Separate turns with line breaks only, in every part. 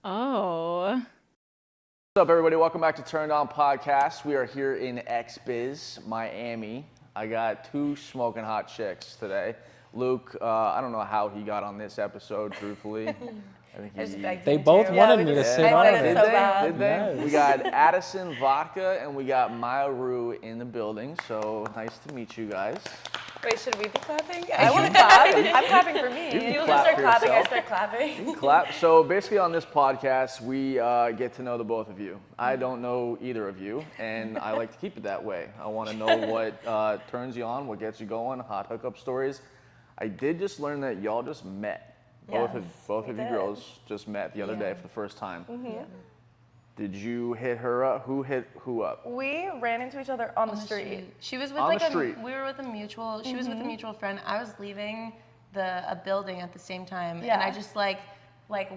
Oh.
What's up, everybody? Welcome back to Turned On Podcast. We are here in X-Biz, Miami. I got two smoking hot chicks today. Luke, I don't know how he got on this episode, truthfully. I think
They both wanted me to sit on it.
Did they? Yes. We got Addison, Vodka, and we got Maru in the building. So nice to meet you guys.
Wait, should we be clapping?
I want to clap. I'm clapping for me.
You can
You
clap
start
for
clapping,
yourself.
I start clapping.
You can clap. So basically on this podcast, we get to know the both of you. I don't know either of you, and I like to keep it that way. I want to know what turns you on, what gets you going, hot hookup stories. I did just learn that y'all just met. Both of you girls just met the other day for the first time.
Mm-hmm.
Did you hit her up? Who hit who up?
We ran into each other on the street.
She was with
On
like
the street.
we were with a mutual. She was with a mutual friend. I was leaving a building at the same time,
Yeah.
and I just like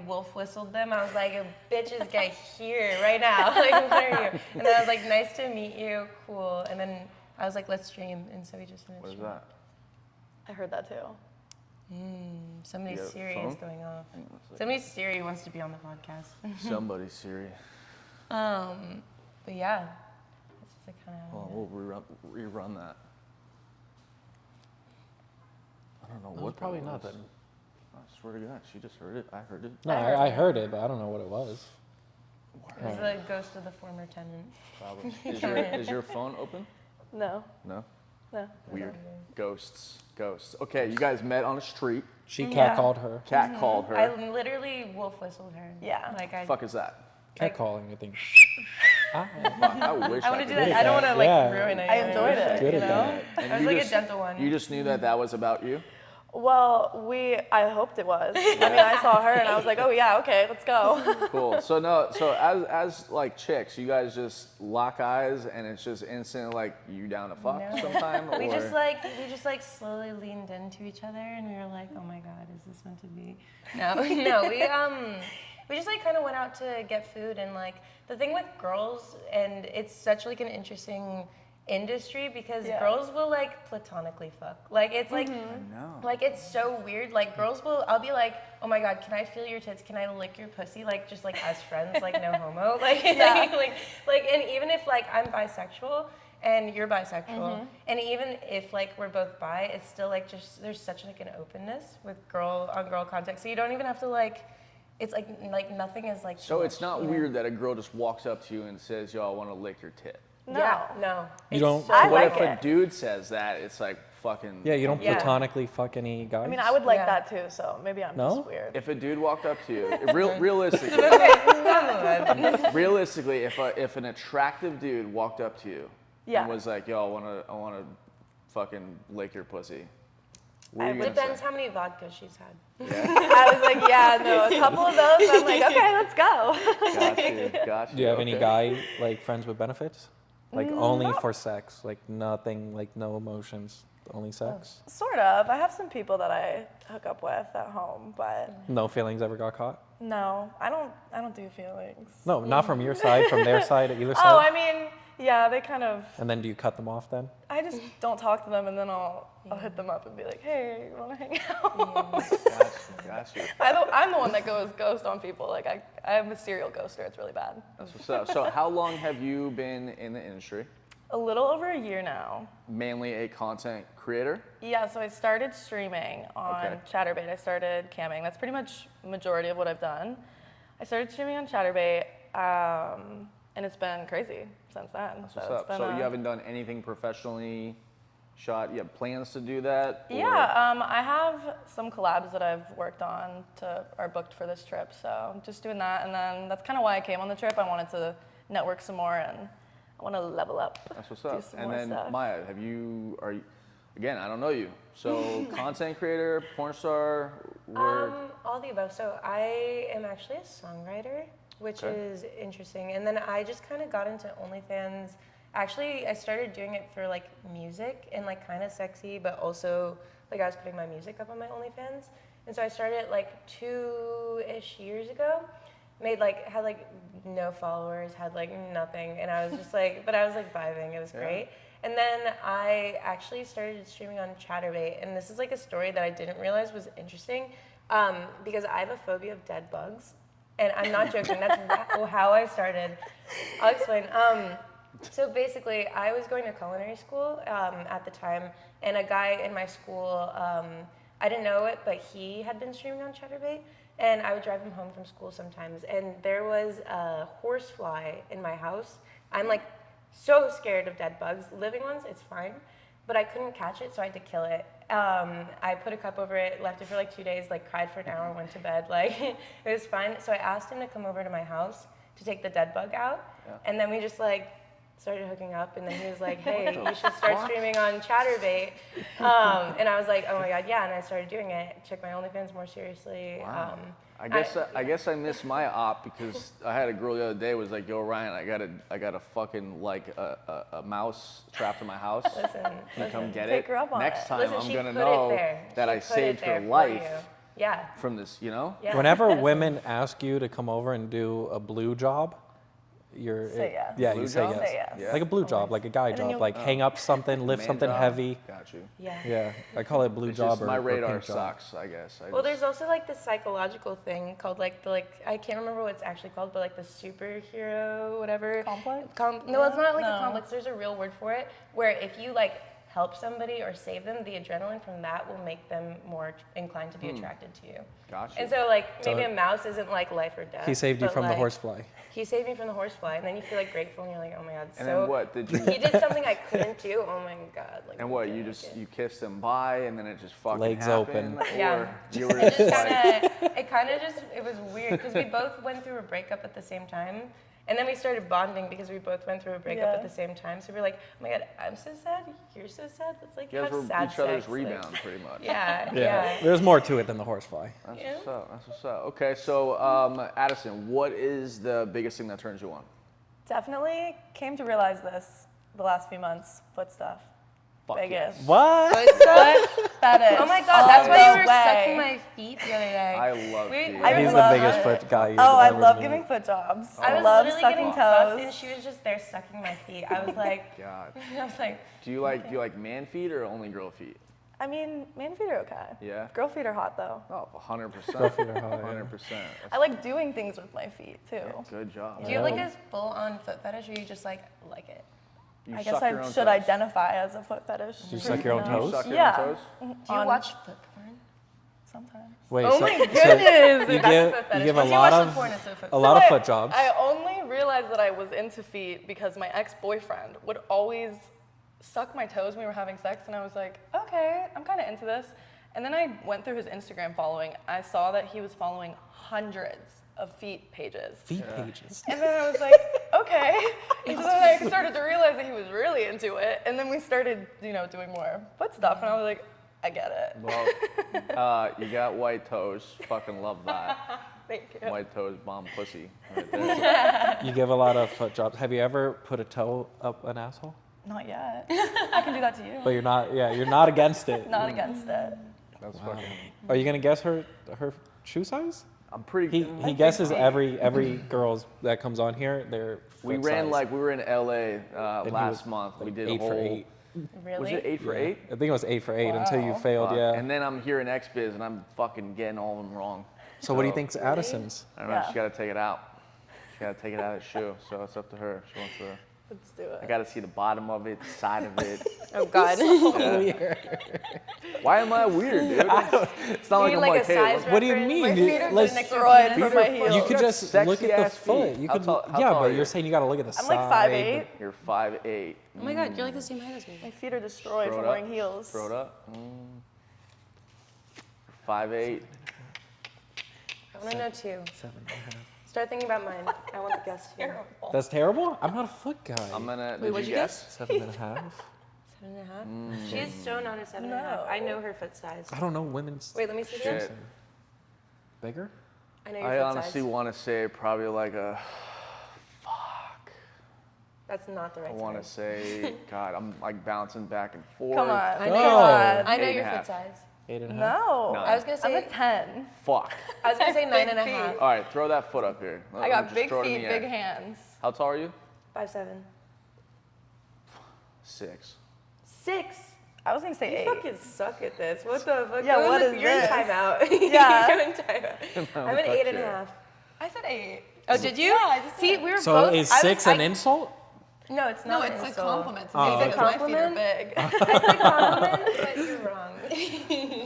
wolf whistled them. I was like, "Bitches, get here right now!" Like, where are you? And then I was like, "Nice to meet you, cool." And then I was like, "Let's stream," and so we just finished.
What is that?
I heard that too.
Somebody's
You got a
Siri
phone?
is going off.
Hang on a second.
Somebody's Siri wants to be on the podcast.
Somebody's Siri.
But yeah, that's just like kind of.
Hold on, we'll rerun that. I don't know what that
Probably
was.
nothing.
I swear to God, she just heard it. I heard it.
No, I heard it, but I don't know what it was.
It's the ghost of the former tenant.
Probably. Is your phone open?
No,
No.
no.
Weird. Ghosts. Okay, you guys met on a street.
She
Yeah.
catcalled her.
Cat called her.
I literally wolf whistled her.
Yeah.
Like I.
Fuck is that?
Catcalling, I think. Ah,
Fuck, I wish
I want to
could
do that.
do
I don't want to
Yeah.
ruin it. I enjoyed it.
Good
You
at
know.
that.
And
I was
you
like
just-
a gentle one.
You just knew that was about you?
Well, I hoped it was. I mean, I saw her and I was like, oh yeah, okay, let's go.
Cool. So as like chicks, you guys just lock eyes and it's just instant like you down to fuck
No.
sometime?
We
or?
just like slowly leaned into each other, and we were like, oh my god, is this meant to be? No, we just like kind of went out to get food, and like the thing with girls, and it's such like an interesting industry because
Yeah.
girls will like platonically fuck. Like it's like
No.
like it's so weird. Like girls will, I'll be like, oh my god, can I feel your tits? Can I lick your pussy? Like just like as friends, like no homo. Like like and even if like I'm bisexual and you're bisexual, and even if like we're both bi, it's still like just there's such like an openness with girl on girl contact. So you don't even have to like. It's like nothing is like.
So
too
it's
much,
not
you know?
weird that a girl just walks up to you and says, "Yo, I want to lick your tit."
No.
Yeah, no.
You
It's
don't-
so
I
What
like
if a
it.
dude says that? It's like fucking.
Yeah, you don't
Yeah.
platonically fuck any guys?
I mean, I would like
Yeah.
that too, so maybe I'm
No?
just weird.
If a dude walked up to you, realistically, realistically, if an attractive dude walked up to you
Yeah.
and was like, "Yo, I wanna fucking lick your pussy," what are you gonna
Depends
say?
how many vodkas she's had.
I was like, yeah, no, a couple of those. I'm like, okay, let's go.
Gotcha.
Do you have any
okay.
guy like friends with benefits? Like only for sex, like nothing, like no emotions, only sex.
Sort of. I have some people that I hook up with at home, but
No feelings ever got caught?
no, I don't do feelings.
No, not from your side, from their side, either side.
Oh, I mean, yeah, they kind of.
And then do you cut them off then?
I just don't talk to them, and then I'll hit them up and be like, hey, you want to hang out?
Gotcha.
I'm the one that goes ghost on people. Like I'm a serial ghoster. It's really bad.
That's what's up. So how long have you been in the industry?
A little over a year now.
Mainly a content creator?
Yeah, so I started streaming on
Okay.
Chatterbait. I started camming. That's pretty much majority of what I've done. I started streaming on Chatterbait, and it's been crazy since then.
That's
So
what's
it's
up.
been
So you haven't done anything professionally shot? You have plans to do that? or-
Yeah, I have some collabs that I've worked on are booked for this trip. So I'm just doing that, and then that's kind of why I came on the trip. I wanted to network some more, and I want to level up.
That's what's
do
up.
some
And
more
then
stuff.
Maya, again, I don't know you. So content creator, porn star, where?
All the above. So I am actually a songwriter, which
Okay.
is interesting. And then I just kind of got into OnlyFans. Actually, I started doing it for like music and like kind of sexy, but also like I was putting my music up on my OnlyFans. And so I started like 2-ish years ago. Had like no followers, had like nothing, and I was just like, but I was like vibing. It was great. And then I actually started streaming on Chatterbait, and this is like a story that I didn't realize was interesting, because I have a phobia of dead bugs. And I'm not joking. That's how I started. I'll explain. So basically, I was going to culinary school at the time, and a guy in my school, I didn't know it, but he had been streaming on Chatterbait, and I would drive him home from school sometimes, and there was a horsefly in my house. I'm like so scared of dead bugs. Living ones, it's fine, but I couldn't catch it, so I had to kill it. I put a cup over it, left it for like 2 days, like cried for an hour, went to bed, like it was fine. So I asked him to come over to my house to take the dead bug out, and then we just like started hooking up, and then he was like, hey, you should start streaming on Chatterbait. And I was like, oh my God, yeah, and I started doing it, took my OnlyFans more seriously.
Wow. I guess I missed my op because I had a girl the other day was like, yo Ryan, I got a fucking like a mouse trapped in my house.
Listen,
Can you come get
Take
it?
her up on
Next
it.
time
Listen,
I'm
she
gonna
put it
know
there.
that
She
I
put
saved
it there
her
for
life
you. Yeah.
from this, you know?
Yeah.
Whenever women ask you to come over and do a blue job,
Say yes.
Yeah,
Blue
you say
job?
yes.
Say yes.
Yeah.
Like a blue job, like a guy
And then
job,
you'll-
like hang up something, lift
Man
something
job?
heavy.
Got you.
Yeah.
Yeah, I call it blue
It's
job
just
or
my
or
radar
pink job.
sucks, I guess.
Well, there's also like this psychological thing called like I can't remember what it's actually called, but like the superhero, whatever.
Complex?
No, it's not like a
No.
complex. There's a real word for it, where if you like help somebody or save them, the adrenaline from that will make them more inclined to be attracted to you.
Gotcha.
And so like maybe
So-
a mouse isn't like life or death.
He saved you
but,
from the
like,
horsefly.
He saved me from the horsefly, and then you feel like grateful, and you're like, oh my God.
And
so
then what did you?
he did something I couldn't do. Oh my God. Like,
And what
okay,
you just
okay.
you kissed him by, and then it just fucking
Legs
happened,
open.
Yeah.
or you were
It
just
just
like,
it was weird because we both went through a breakup at the same time. And then we started bonding because we both went through a breakup at
Yeah.
the same time. So we were like, oh my God, I'm so sad, you're so sad. Let's like
you guys
have
were
sad
each other's
sex. Like,
rebound, pretty much.
yeah.
There's more to it than the horsefly.
That's
Yeah.
what's up. That's what's up. Okay, so Addison, what is the biggest thing that turns you on?
Definitely came to realize this the last few months. Foot stuff.
Fuck
Biggest.
What?
Foot fetish.
Oh my God, that's
all
why you
the
were
way.
sucking my feet the other day.
I love
We-
feet.
I
He's the
love
biggest
it.
foot guy.
Oh, I
ever
love
meet.
giving foot jobs.
I was
love
literally
sucking
getting fucked, and
toes.
she was just there sucking my feet. I was like,
God.
I was like,
Do you like man feet or only girl feet?
I mean, man feet are okay.
Yeah.
Girl feet are hot though.
Oh, 100%.
Girl feet are hot, yeah.
100%.
I like doing things with my feet too.
Good job.
do you have like a full-on foot fetish, or you just like it?
You
I
suck
guess
your
I
own
should
toes.
identify as a foot fetish.
Do you suck your own
Do you
toes?
suck your
Yeah.
own toes?
Do you
On-
watch foot porn?
Sometimes.
Wait,
Oh
so,
my
so
goodness!
you
that's
give
foot
you
fetish.
give a
Once you
lot
watch the
of
porn, it's a foot
a lot of
I-
foot jobs.
I only realized that I was into feet because my ex-boyfriend would always suck my toes when we were having sex, and I was like, okay, I'm kind of into this. And then I went through his Instagram following. I saw that he was following hundreds of feet pages.
Feet pages.
And then I was like, okay. And so then I started to realize that he was really into it. And then we started, doing more foot stuff. And I was like, I get it.
Well, you got white toes. Fucking love that.
Thank you.
White toes, bomb pussy. Right there.
You give a lot of foot jobs. Have you ever put a toe up an asshole?
Not yet. I can do that to you.
But you're not against it.
Not against it.
That's fucking.
Are you gonna guess her shoe size?
I'm pretty.
He guesses every girl's that comes on here their
We
foot
ran
size.
we were in LA
And he
last
was,
month. We
like,
did
8
a
for
whole.
8.
Really?
Was it 8 for
Yeah.
8?
I think it was 8 for 8 until you
Wow.
failed.
Fuck.
Yeah.
And then I'm here in XBiz and I'm fucking getting all of them wrong.
So what do you think's Addison's?
I don't know.
Yeah.
She's got to take it out. She's got to take it out of the shoe. So it's up to her. If she wants to.
Let's do it.
I got to see the bottom of it, the side of it.
Oh God.
Yeah. Why am I weird, dude? It's not like I'm like, hey, look,
What do you mean?
My feet are
Like,
destroyed
Feet
from
are
my
fucking-
heels.
you could
got
just look at the
sexy-ass
foot.
feet.
You
How
could,
tall
yeah,
are
but
you?
you're saying you got to look at the
I'm
side.
like 5'8".
You're 5'8".
Oh my God, you're like the same height as me.
My feet are destroyed
Throw
from
it up.
wearing heels.
Throw it up. 5'8".
I want to know too.
7.5.
Start thinking about mine. I want to guess too.
That's terrible. I'm not a foot guy.
I'm gonna.
Wait,
Did
what'd
you
you
guess?
7.5.
7.5. She is so not a 7.5. I know her foot size.
I don't know women's.
Wait, let me see
Shit.
this.
Bigger?
I know your
I
foot
honestly
size.
want to say probably like a. Fuck.
That's not the right
I want to
size.
say, God, I'm like bouncing back and forth.
Come on.
I
know.
Come on.
I know
8.5.
your foot size.
8.5.
No.
Nine.
I was gonna
I'm a
say.
10.
Fuck.
I was gonna say
Big
9.5.
feet.
All right, throw that foot up here.
I got
Just
big
throw it in
feet,
the air.
big hands.
How tall are you?
5'7".
6.
6.
I was gonna say
You
8.
fucking suck at this. What the fuck?
Yeah,
Go in
what
the-
is
you're
this?
in timeout.
Yeah.
You're in timeout. I'm an
Fuck
8.5.
yeah.
I said 8.
Oh, did you?
Yeah, I just
See,
did.
we were
So
both.
is 6 an insult?
No, it's
No,
not.
it's
an
a
insult.
compliment to
Oh,
me
okay.
because my feet are
Compliment?
big.
It's a compliment, but you're wrong.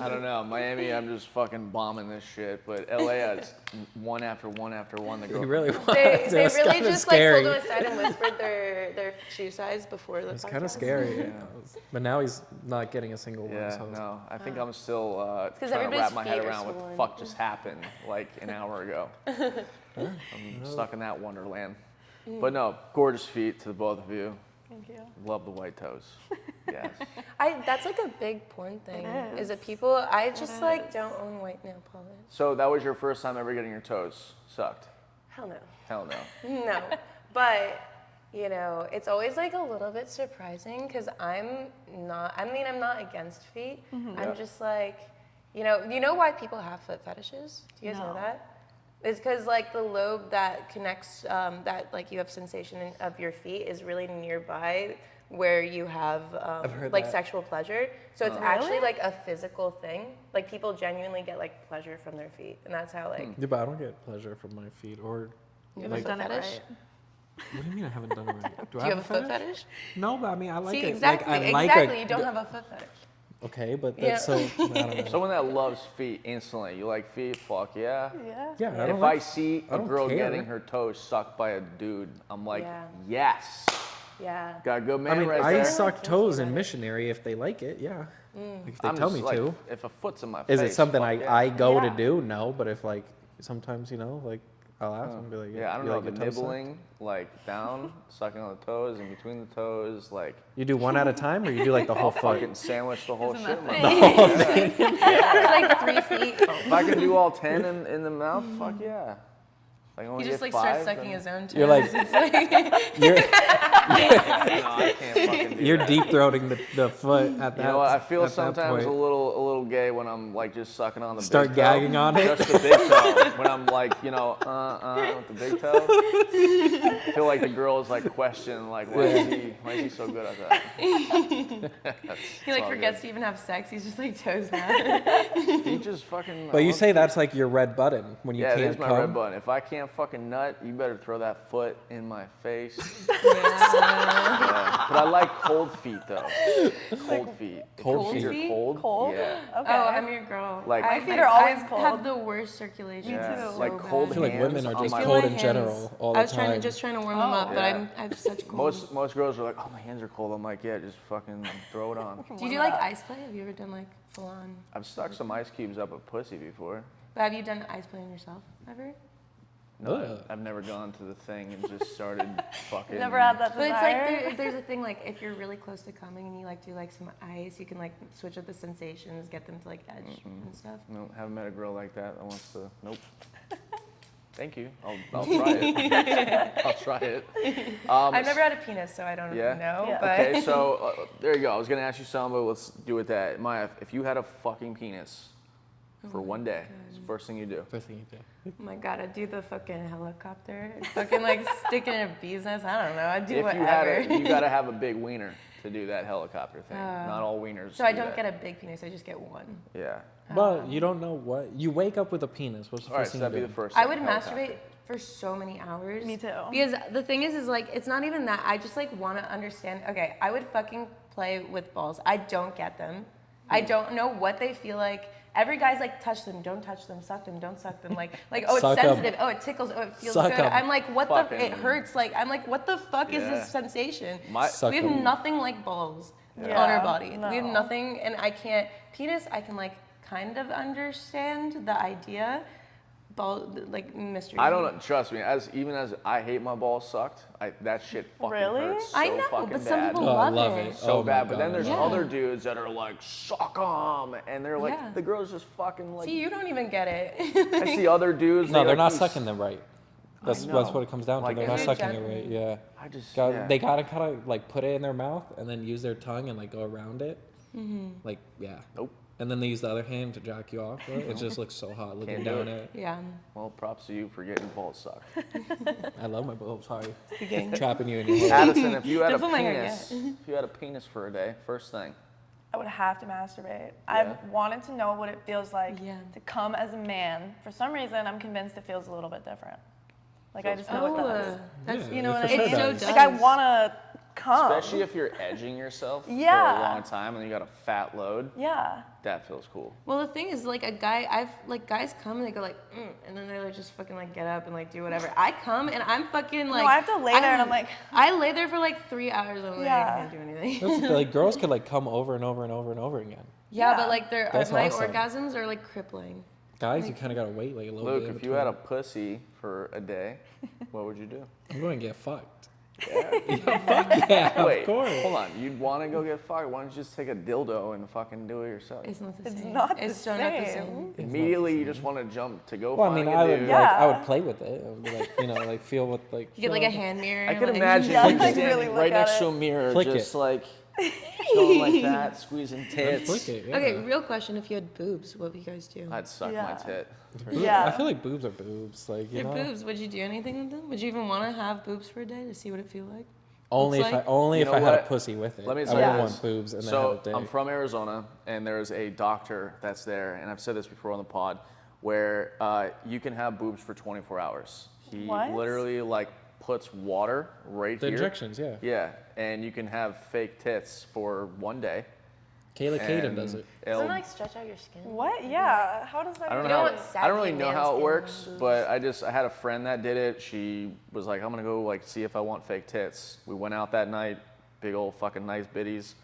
I don't know. Miami, I'm just fucking bombing this shit. But LA, it's one after one after one. The
He
girl.
really was.
They
It was
really
kinda
just
scary.
like pulled him aside and whispered their shoe size before the
It's
podcast.
kind of scary. But now he's not getting a single one.
Yeah,
So.
no. I think I'm still trying to
everybody's
wrap my head
feet are
around what the
swollen.
fuck just happened like an hour ago. I'm stuck in that wonderland. But no, gorgeous feet to the both of you.
Thank you.
Love the white toes. Yes.
That's like a big porn thing.
It
Is
is.
it people? I just like don't own white nail polish.
So that was your first time ever getting your toes sucked?
Hell no.
Hell no.
No, but you know, it's always like a little bit surprising because I'm not against feet.
Yeah.
I'm just like, you know why people have foot fetishes? Do you guys know
No.
that? It's because like the lobe that connects, that like you have sensation of your feet is really nearby where you have
heard
like
that.
sexual pleasure. So it's actually like a physical thing. Like people genuinely get like pleasure from their feet, and that's how like.
Yeah, but I don't get pleasure from my feet or.
You
Like,
have a foot fetish?
what do you mean I haven't done it right?
Do you have a foot fetish?
No, but I mean I like
See,
it.
exactly,
Like, I like
exactly.
a-
You don't have a foot fetish.
Okay, but
Yeah.
that's so. I don't know.
Someone that loves feet instantly. You like feet? Fuck yeah.
Yeah.
Yeah, I don't
If
like,
I see
I
a
don't
girl
care.
getting her toes sucked by a dude, I'm like,
Yeah.
yes.
Yeah.
Got a good man
I mean,
right
I
there.
suck toes in missionary if they like it. Yeah, like if they
I'm
tell
just
me
like,
to.
If a foot's in my
Is
face.
it something
fuck
I
yeah.
go to
Yeah.
do? No, but if like sometimes like I'll ask them and be like,
Yeah, I don't
you
know,
like
the
your toes sucked?
nibbling, like down, sucking on the toes, and between the toes, like
You do one at a time, or you do like the whole foot?
fucking sandwich the whole
Isn't
shit.
that
man.
It's like 3 feet.
If I can do all 10 in the mouth, fuck yeah. Like
He
only
just
get
like
5,
starts sucking
then-
his own toes.
You're like you're
No, I can't fucking do
you're
that.
deep throating the foot at that.
You know what? I feel
at that
sometimes a
point.
little gay when I'm like just sucking on the
Start
big toe.
gagging on it?
Just the big toe. When I'm like, with the big toe. I feel like the girl is like questioning like why is he so good at that?
He like
all
forgets to even have sex. He's just like toes mad.
He just fucking.
But you say that's like your red button when you
yeah, it
can't
is my
come.
red button. If I can't fucking nut, you better throw that foot in my face.
Yeah.
Yeah. But I like cold feet though. Cold feet. If your
Cold
feet are
feet?
cold.
Cold?
Yeah.
Okay.
Oh, I'm your girl.
Like-
My feet are always
I
cold.
have the worst circulation.
Yeah.
So
Like
bad.
cold
I feel like
hands
women are
on
just
my-
cold
My
in
hands-
general all the
I was
time.
just trying to warm them up, but
Yeah.
I have such cold.
Most girls are like, oh, my hands are cold. I'm like, yeah, just fucking throw it on.
Do you do like ice play? Have you ever done like full on?
I've stuck some ice cubes up a pussy before.
But have you done ice play on yourself ever?
No,
Ugh.
I've never gone to the thing and just started fucking.
Never had that
But
desire.
it's like there's a thing like if you're really close to coming and you like do like some ice, you can like switch up the sensations, get them to like edge and stuff.
No, haven't met a girl like that that wants to. Nope. Thank you. I'll try it. I'll try it.
I've never had a penis, so I don't
Yeah?
know.
Yeah.
But
Okay, so there you go. I was gonna ask you something, but let's do with that. Maya, if you had a fucking penis for one day, it's the first thing you do.
First thing you do.
oh my god, I'd do the fucking helicopter, and fucking like stick in a bee's nest. I don't know. I'd do
If
whatever.
you had you gotta have a big wiener to do that helicopter thing. Not all wieners.
so I
do
don't
that.
get a big penis. I just get one.
Yeah.
But you don't know what you wake up with a penis. What's the
All right,
first
so
thing
that'd
you
be
do?
the first.
I
thing,
would
helicopter.
masturbate for so many hours.
Me too.
Because the thing is like, it's not even that. I just like want to understand. Okay, I would fucking play with balls. I don't get them. I don't know what they feel like. Every guy's like, touch them, don't touch them, suck them, don't suck them. Like oh, it's
Suck 'em.
sensitive. Oh, it tickles. Oh, it feels
Suck
good.
'em.
I'm like, what the?
Fucking-
It hurts. Like I'm like, what the fuck is
Yeah.
this sensation?
Suck
we have
'em.
nothing like balls
Yeah.
on our body. We have
No.
nothing, and I can't. Penis, I can like kind of understand the idea. Ball, like mystery.
I don't know. Trust me. As I hate my balls sucked. that shit fucking
Really?
hurts so
I know,
fucking
but some
bad.
people
Oh, I
love,
love
it.
it.
So
Oh my
bad. But then
God.
there's
Yeah.
other dudes that are like, suck 'em, and they're like,
Yeah.
the girls just fucking like.
See, you don't even get it.
I see other dudes.
No,
they,
they're
like,
not
do
sucking them right. That's
know.
what it comes down to.
Like,
They're not
if
you're
sucking it
gently-
right. Yeah.
I just.
Got, They gotta kind of like put it in their mouth and then use their tongue and like go around it. Like yeah.
Nope.
And then they use the other hand to jack you off. Right? It just looks so hot looking
Can't do
down
it.
it.
Yeah.
Well, props to you for getting balls sucked.
I love my balls. Sorry,
Again.
trapping you in your hole.
Addison, if you had a
Don't put my hair
penis, if you had a penis for a day, first thing.
I would have to masturbate.
Yeah.
I've wanted to know what it feels like
Yeah.
to come as a man. For some reason, I'm convinced it feels a little bit different. Like I just know
Oh,
it does.
that's
Yeah,
You know
it
what I
for
mean?
sure
so
does.
Like I
does.
want to come.
Especially if you're edging yourself for a
Yeah.
long time and you got a fat load.
Yeah.
That feels cool.
Well, the thing is, like, guys come and they go like, and then they're like, just fucking like get up and like do whatever. I come and I'm fucking like.
No, I have to lay there and I'm like.
I lay there for like 3 hours. I'm like,
Yeah.
I can't do anything.
That's, like girls could like come over and over and over and over again.
Yeah,
Yeah.
but like
That's
my
awesome.
orgasms are like crippling.
Guys, you kind of gotta wait like a little
Luke,
bit. in
if you had a
between.
pussy for a day, what would you do?
I'm going to get fucked. Yeah,
Wait,
of course.
hold on. You'd want to go get fucked. Why don't you just take a dildo and fucking do it yourself?
It's not the
It's
same.
not the
It's so not the
same.
same.
Immediately, you just want to jump to go
Well, I
find
mean,
a
I would
dude.
like I
Yeah.
would play with it. I would be like, you know, like feel what like.
You get like a hand mirror.
I could
like,
imagine
Yeah,
you
like,
standing
really look
right
at
next
it.
to a mirror,
Flick
just
it.
like going like that, squeezing tits.
Flick it, yeah.
Okay, real question: if you had boobs, what would you guys do?
I'd suck my
Yeah.
tit.
Yeah.
I feel like boobs are boobs. Like you
Your
know,
boobs. Would you do anything with them? Would you even want to have boobs for a day to see what it feel like?
only if
Looks like-
I only
You
if
know
I had a
what?
pussy with it.
Let me
I
tell
wouldn't
you
want
this.
boobs and
So
then have a dick.
I'm from Arizona, and there's a doctor that's there, and I've said this before on the pod, where you can have boobs for 24 hours. He
What?
literally like puts water right
The
here.
injections, yeah.
Yeah, and you can have fake tits for one day.
Kayla Caden
and
does it.
it'll-
Doesn't it like stretch out your skin?
What? Yeah. How does that?
I don't
You
know.
don't
How,
want
I don't really
saggy
know
man
how it
skin
works,
boobs.
but I had a friend that did it. She was like, "I'm gonna go like see if I want fake tits." We went out that night, big old fucking nice biddies.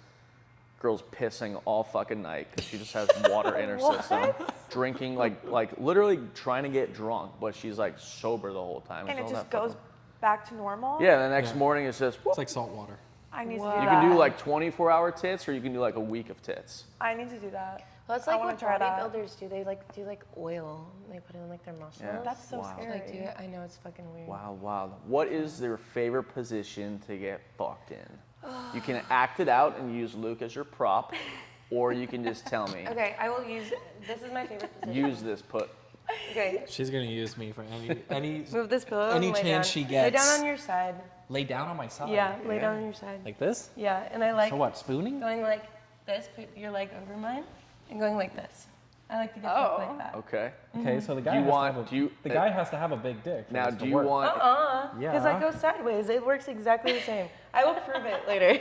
Girl's pissing all fucking night because she just has water in her system. Drinking like literally trying to get drunk, but she's like sober the whole time.
And it
It's
just
all that
goes back to normal.
fucking- Yeah, the next
Yeah.
morning it's just.
It's like salt water.
I need to do
Wow.
that.
You can do like 24-hour tits, or you can do like a week of tits.
I need to do that.
Well, that's
I
like
wanna
what
try that.
bodybuilders do. They like do like oil. They put it in like their muscles.
Yeah.
That's so
Wow.
scary.
Like do it. I know it's fucking weird.
Wow, wow. What is their favorite position to get fucked in? You can act it out and use Luke as your prop, or you can just tell me.
Okay, I will use. This is my favorite position.
Use this put.
Okay.
She's gonna use me for any
Move this pillow.
Any
and lay
chance
down.
she
Lay
gets.
down on your side.
lay down on my side.
Yeah, lay
Yeah.
down on your side.
Like this?
Yeah, and I like
So what? Spooning?
going like this. Put your leg over mine, and going like this. I like to get
Oh.
fucked like that.
Okay.
Okay, so the guy
you
has
want-
to have a,
do you-
the guy has to have a big dick. for
Now,
this
do
to
you
work.
want?
Because I
Yeah.
go sideways. It works exactly the same. I will prove it later.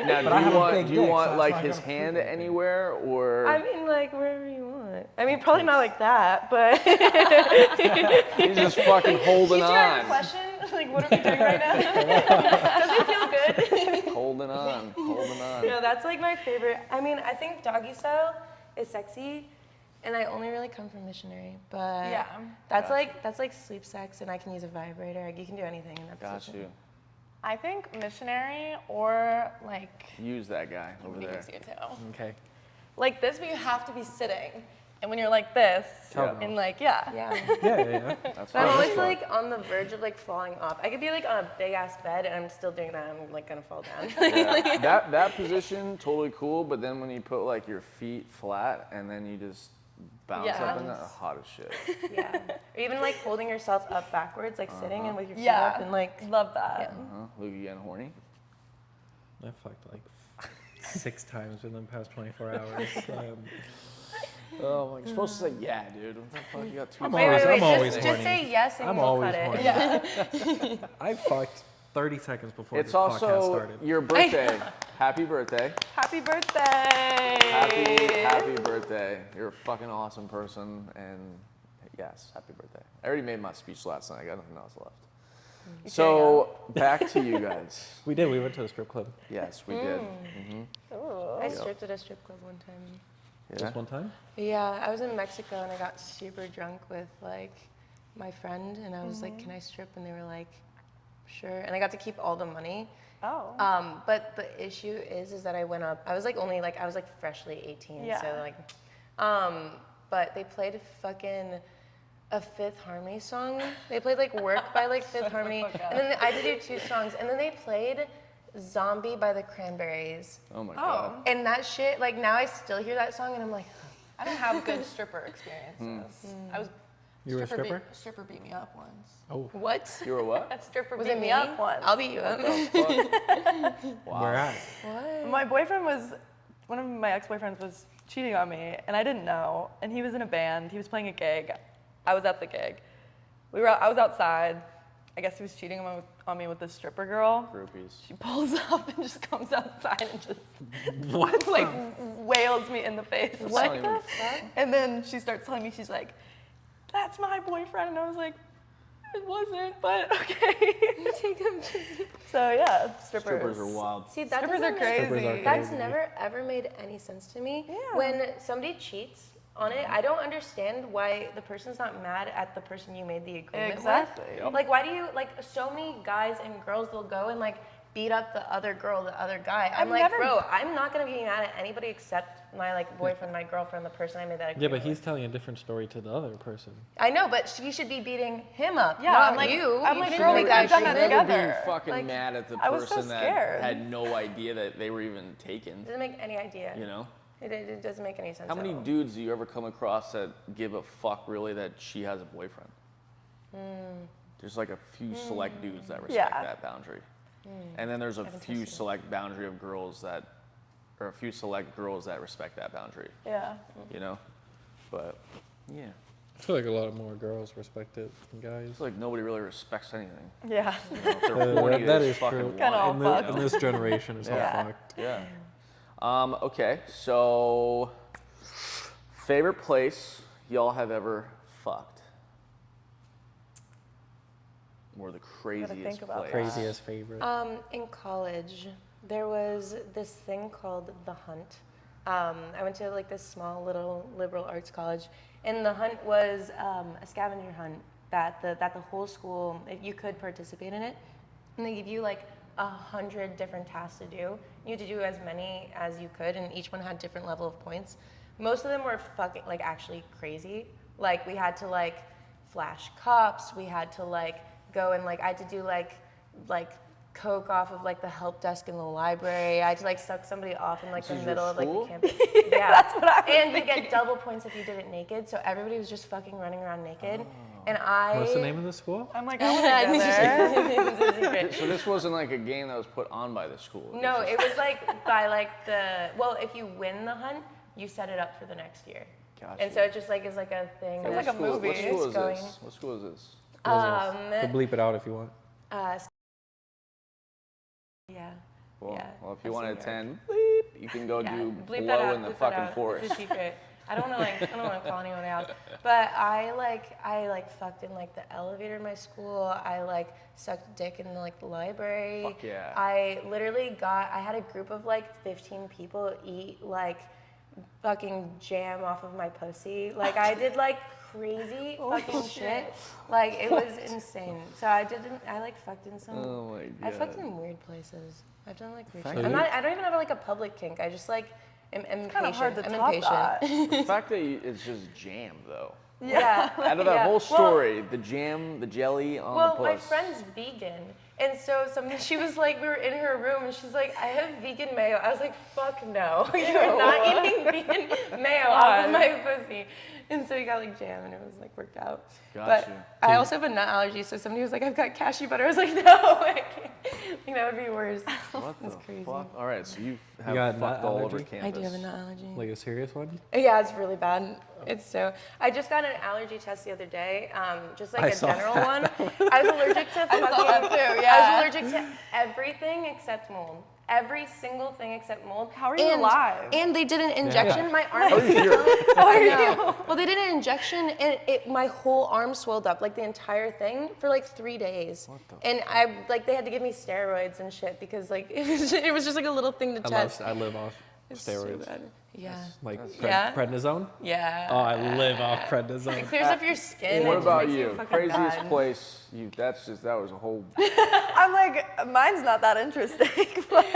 Now,
But I have a big
do you
dick,
want
so
like
that's not
his
gonna
hand
prove anything.
anywhere, or
I mean, like wherever you want. I mean, probably not like that, but.
he's just fucking holding
Did you have a
on,
question? Like, what are we doing right now? Does it feel good?
holding on, holding on.
No, that's like my favorite. I mean, I think doggy style is sexy, and I only really come from missionary. But
Yeah.
that's like sleep sex, and I can use a vibrator. Like, you can do anything in that
Got
position.
you.
I think missionary or like.
Use that guy over
You
there.
can see it too.
Okay.
Like this, but you have to be sitting, and when you're like this,
Yeah.
and like yeah.
Yeah.
Yeah.
That's
But I'm
fine.
always like on the verge of like falling off. I could be like on a big ass bed, and I'm still doing that. I'm like gonna fall down.
Yeah. that position totally cool, but then when you put like your feet flat and then you just bounce up in that, hot as shit.
Yeah. Or even like holding yourself up backwards, like sitting and with your feet
Yeah.
up, and like.
Love that.
Yeah.
Luke, you getting horny?
I fucked like 6 times within the past 24 hours.
Oh, you're supposed to say yeah, dude. What the fuck? You got two.
I'm
Wait,
always-
wait, wait.
I'm always
just
horny.
say yes and
I'm
we'll
always
cut
horny.
it.
Yeah.
I fucked 30 seconds before
It's
this podcast
also
started.
your birthday. Happy birthday.
Happy birthday.
Happy birthday. You're a fucking awesome person, and yes, happy birthday. I already made my speech last night. I got nothing else left. So back to you guys.
We did. We went to a strip club.
Yes, we did.
I stripped at a strip club one time.
Yeah.
Just one time?
Yeah, I was in Mexico and I got super drunk with like my friend, and I was like, "Can I strip?" And they were like, "Sure." And I got to keep all the money.
Oh.
But the issue is that I went up. I was like only like I was like freshly 18,
Yeah.
so like, but they played fucking a Fifth Harmony song. They played like "Work" by like Fifth Harmony, and then I had to do 2 songs, and then they played "Zombie" by the Cranberries.
Oh my god.
And that shit, like now I still hear that song, and I'm like,
I don't have good stripper experiences. I was.
You were a stripper?
Stripper beat me up once.
Oh.
what?
You were what?
That stripper
Was
beat
it
me
me?
up once.
I'll beat you up.
Fuck. Wow.
Where at?
What?
My boyfriend was one of my ex-boyfriends was cheating on me, and I didn't know. And he was in a band. He was playing a gig. I was at the gig. I was outside. I guess he was cheating on me with this stripper girl.
Groupies.
She pulls up and just comes outside and just like wails me in the face.
What
Like,
the
fuck?
and then she starts telling me, she's like, "That's my boyfriend," and I was like, "It wasn't, but okay." So yeah,
Strippers are wild.
See, that
Strippers are
doesn't make-
crazy.
Strippers are
That's
crazy.
never ever made any sense to me.
Yeah.
When somebody cheats on it, I don't understand why the person's not mad at the person you made the agreement
Exactly.
with.
Yep.
Like, why do you, like, so many guys and girls will go and, like, beat up the other girl, the other guy. I'm like,
never-
bro, I'm not gonna be mad at anybody except my, like, boyfriend, my girlfriend, the person I made that
Yeah,
agreement
but he's
with.
telling a different story to the other person.
I know, but she should be beating him up,
Yeah,
not
I'm like-
you.
I'm
You
like,
shouldn't
girl, we
make
could've done that
agreement.
Never
together.
being fucking
Like,
mad at the
I was so
person that
scared.
had no idea that they were even taken.
Doesn't make any idea.
You know?
It doesn't make any sense.
How many
at all.
dudes do you ever come across that give a fuck really that she has a boyfriend? There's like a few select dudes that respect
Yeah.
that boundary. And then there's a few select boundary of girls that, or a few select girls that respect that boundary,
Yeah.
you know? But, yeah.
I feel like a lot more girls respect it than guys.
It's like nobody really respects anything.
Yeah.
You know, if they're horny,
that
they
is
just fucking
true.
want
Kinda
it,
all
In,
you
the,
know?
in this generation, it's
Yeah.
all fucked.
Yeah. Okay, so favorite place y'all have ever fucked? Or the craziest
think about
place?
that.
Craziest favorite.
In college, there was this thing called the Hunt. I went to like this small little liberal arts college, and the Hunt was a scavenger hunt that the whole school, if you could participate in it, and they give you like 100 different tasks to do. You had to do as many as you could, and each one had different level of points. Most of them were fucking like actually crazy. Like we had to like flash cops. We had to like go and like I had to do like coke off of like the help desk in the library. I had to like suck somebody off in like the
is
middle
your
of like
school?
the campus. Yeah,
That's what I was
And you get double points if you did it naked. So everybody was just fucking running around naked. And I.
What's the name of the school?
I'm like, I want to go there.
It's a secret.
So this wasn't like a game that was put on by the school.
No, it was like by like well, if you win the hunt, you set it up for the next year.
Gotcha.
And so it just like is like a thing.
Sounds
that
like a movie.
What school is
going.
this? What school is this?
We'll bleep it out if you want.
Yeah.
Well,
Yeah,
well, if you
I've
want to
seen
attend, bleep, you can go
Yeah,
do
bleep that
blow
out,
in the
bleep that
fucking
out.
forest.
It's a secret. I don't want to call anyone out. But I fucked in like the elevator in my school. I like sucked dick in like the library.
Fuck yeah.
I had a group of like 15 people eat like fucking jam off of my pussy. Like I did like crazy fucking shit. Like it was insane. So I like fucked in some.
Oh my
I fucked
God.
in weird places. I've done like weird
fact
shit.
that
I don't even have like a public kink. I just like am impatient.
Kind of hard to
I'm
top
impatient.
that.
The fact that it's just jam, though.
Yeah.
Out of that
Yeah.
whole
Well-
story, the jam, the jelly on
Well,
the
my
puss.
friend's vegan, and so she was like, we were in her room, and she's like, I have vegan mayo. I was like, fuck no, you're not eating vegan mayo off of my pussy. And so we got like jam, and it was like worked out.
Gotcha.
But I also have a nut allergy, so somebody was like, I've got cashew butter. I was like, no, I can't. Like, that would be worse.
What the
crazy.
fuck? All right, so you have
got a
fucked
nut
all over
allergy?
campus.
I do have a nut allergy.
Like a serious one?
Yeah, it's really bad. It's so. I just got an allergy test the other day, just like
I
a
saw
general one. I was allergic to fucking.
saw that too,
I
yeah.
was allergic to everything except mold. Every single thing except mold.
How are you alive?
And they did an injection. My arm.
How are you?
How are you? Well, they did an injection, and my whole arm swelled up, like the entire thing, for like 3 days.
What the
And they had to give me steroids and shit because like it was just like a little thing to test.
I live off
It's so
steroids.
bad. Yeah.
Like
Yeah.
prednisone?
Yeah.
Oh, I live off prednisone.
It clears up your skin.
What
it just
about
makes
you?
fucking
Craziest
bad.
place? That was a whole.
I'm like, mine's not that interesting, but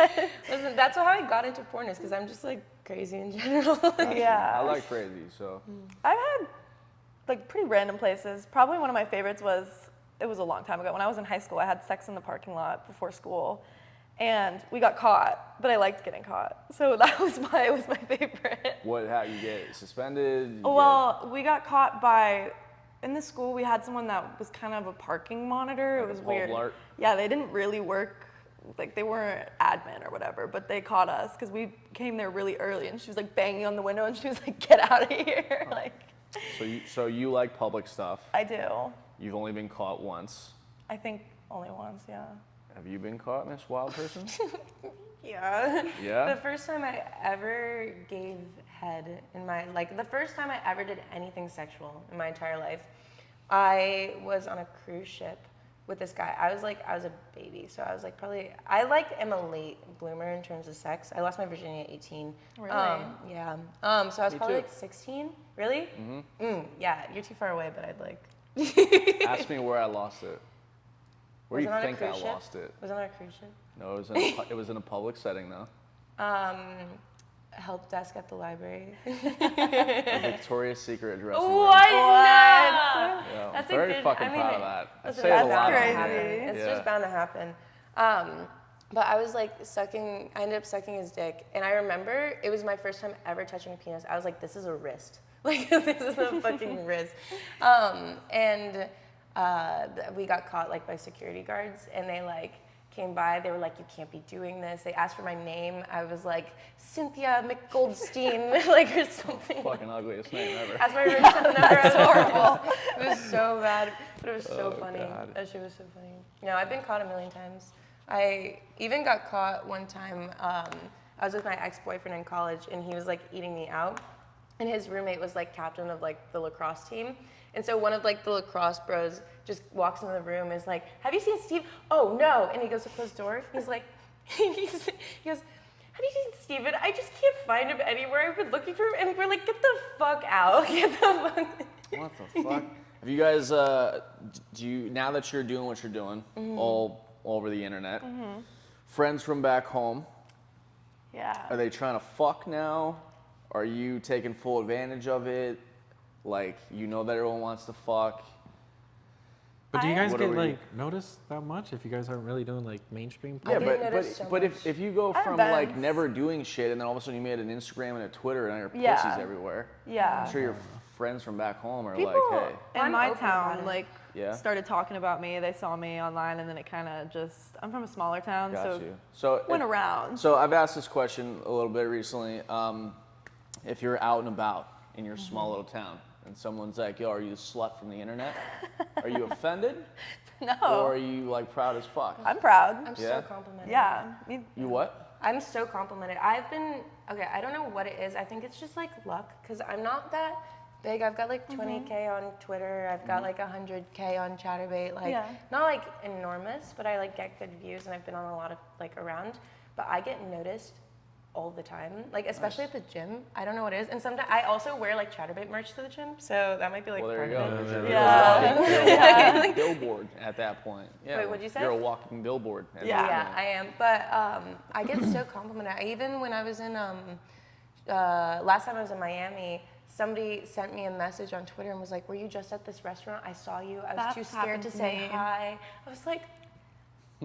Listen, that's how I got into porn is because I'm just like crazy in general.
yeah.
I like crazy, so.
I've had like pretty random places. Probably one of my favorites was, it was a long time ago. When I was in high school, I had sex in the parking lot before school. And we got caught, but I liked getting caught. So it was my favorite.
How you get suspended? You
Well, we got caught by, in the school we had someone that was kind of a parking monitor.
Like
It
a
was
Paul
weird.
Blart?
Yeah, they didn't really work like they weren't admin or whatever, but they caught us because we came there really early, and she was like banging on the window, and she was like, "Get out of here!" Like.
So you like public stuff.
I do.
You've only been caught once.
I think only once, yeah.
Have you been caught, Miss Wild Person?
Yeah.
Yeah?
The first time I ever gave head in my, like, the first time I ever did anything sexual in my entire life, I was on a cruise ship with this guy. I was a baby, so I was like I am a late bloomer in terms of sex. I lost my virginity at 18.
Really?
Yeah. So I was
Me
probably
too.
like 16. Really? Yeah, you're too far away, but I'd like.
Ask me where I lost it. Where do
Was
you
it on a
think I
cruise ship?
lost it?
Was it on a cruise ship?
No, it was in a public setting though.
Help desk at the library.
A Victoria's Secret dressing room.
What?
Yeah,
That's
I'm
a
very
good-
fucking
I mean,
proud of that. I
Listen,
say it a
that's
lot.
bound to
crazy.
happen. It's
Yeah.
just bound to happen. But I was like I ended up sucking his dick. And I remember it was my first time ever touching a penis. I was like, this is a wrist. Like, this is a fucking wrist. We got caught like by security guards, and they like came by. They were like, you can't be doing this. They asked for my name. I was like, Cynthia McGoldstein, like, or something.
Fucking ugliest name ever.
Asked my roommate's number. It was horrible. It was so bad, but it was so funny.
God.
That shit was so funny. No, I've been caught a million times. I even got caught one time. I was with my ex-boyfriend in college, and he was like eating me out, and his roommate was like captain of like the lacrosse team. And so one of like the lacrosse bros just walks into the room and is like, have you seen Steve? Oh no. And he goes to close the door. He's like, he goes, have you seen Steven? I just can't find him anywhere. I've been looking for him. And we're like, get the fuck out. Get the fuck.
What the fuck? Have you guys, now that you're doing what you're doing, all over the internet, friends from back home,
Yeah.
are they trying to fuck now? Are you taking full advantage of it? Like, you know that everyone wants to fuck.
But do you guys
What
get
are we-
like noticed that much if you guys aren't really doing like mainstream?
Yeah,
get
but
noticed so
but
much.
if you go
At
from like
events.
never doing shit and then all of a sudden you made an Instagram and a Twitter and your
Yeah.
pussies everywhere.
Yeah.
I'm sure your friends from back home are
People
like, hey,
in
I'm
my
open about
town
it.
like
Yeah?
started talking about me. They saw me online, and then it kind of just. I'm from a smaller town,
got
so
you. So
went around.
So I've asked this question a little bit recently. If you're out and about in your small little town and someone's like, yo, are you the slut from the internet? Are you offended?
No.
Or are you like proud as fuck?
I'm proud.
I'm
Yeah?
so complimented.
Yeah.
You what?
I'm so complimented. I've been, okay, I don't know what it is. I think it's just like luck, because I'm not that big. I've got like 20K on Twitter. I've got like 100K on Chatterbait. Like,
Yeah.
not like enormous, but I like get good views, and I've been on a lot of like around. But I get noticed all the time, like especially at the gym. I don't know what it is. And sometimes I also wear like Chatterbait merch to the gym, so that might be like
Well, there
part
you go.
of it.
You're
Yeah.
a walking billboard at that point. Yeah.
Wait, what'd you say?
You're a walking billboard. At
Yeah.
that
Yeah,
point.
I am. But I get so complimented. Even when I was in, last time I was in Miami, somebody sent me a message on Twitter and was like, were you just at this restaurant? I saw you. I was
That's
too scared
happened
to
to
say
me.
hi. I was like,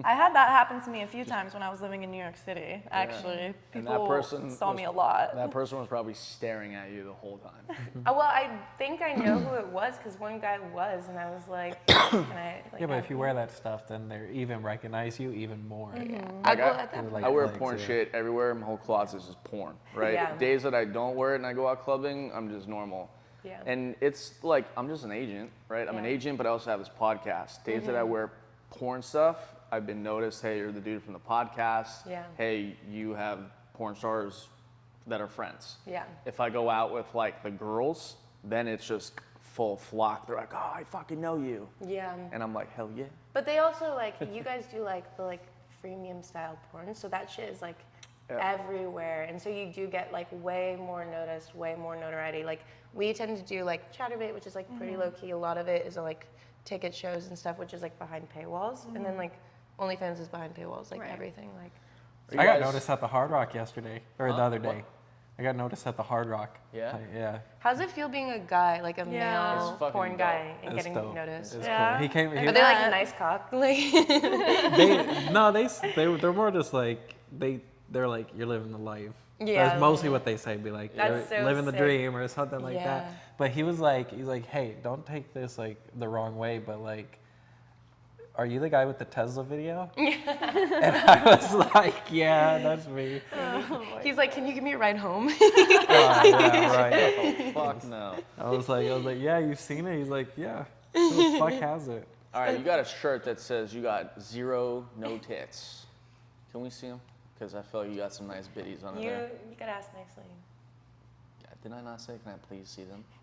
I had that happen to me a few times when I was living in New York City. Actually,
And
people
that person
saw
was-
me a lot.
That person was probably staring at you the whole time.
oh, well, I think I know who it was because one guy was, and I was like, can I? Like,
Yeah, but if you wear that stuff, then they even recognize you even more.
I
Like,
go at that
Like
I wear
legs,
porn
yeah.
shit everywhere. My whole closet is just porn, right?
Yeah.
Days that I don't wear it and I go out clubbing, I'm just normal.
Yeah.
And it's like, I'm just an agent, right? I'm an
Yeah.
agent, but I also have this podcast. Days that I wear porn stuff, I've been noticed, hey, you're the dude from the podcast.
Yeah.
Hey, you have porn stars that are friends.
Yeah.
If I go out with like the girls, then it's just full flock. They're like, oh, I fucking know you.
Yeah.
And I'm like, hell yeah.
But they also like, you guys do like the like freemium style porn, so that shit is like everywhere, and so you do get like way more noticed, way more notoriety. Like we tend to do like Chatterbait, which is like pretty low key. A lot of it is like ticket shows and stuff, which is like behind paywalls, and then like OnlyFans is behind paywalls, like
Right.
everything. Like
Are
I
you
got
guys-
noticed at the Hard Rock yesterday, or the other day.
What?
I got noticed at the Hard Rock.
Yeah?
Yeah.
how's it feel being a guy, like a
Yeah.
male
It's fucking
porn
dope.
guy, and
It's
getting
dope.
noticed?
It's
Yeah.
cool. He came. He,
Are they like
that.
nice cock? Like
they're more just like they're like, you're living the life.
Yeah.
That's mostly what they say. Be like,
That's
you're
so
living the
sick.
dream or something like
Yeah.
that. But he's like, hey, don't take this like the wrong way, but like, "Are you the guy with the Tesla video?" And I was like, "Yeah, that's me."
He's like, "Can you give me a ride home?"
Yeah, right.
Oh, fuck no.
I was like, "Yeah, you've seen it." He's like, "Yeah." Who the fuck has it?
All right, you got a shirt that says you got 0 no tits. Can we see them? Because I feel you got some nice biddies on
You
there.
gotta ask nicely.
Did I not say, can I please see them?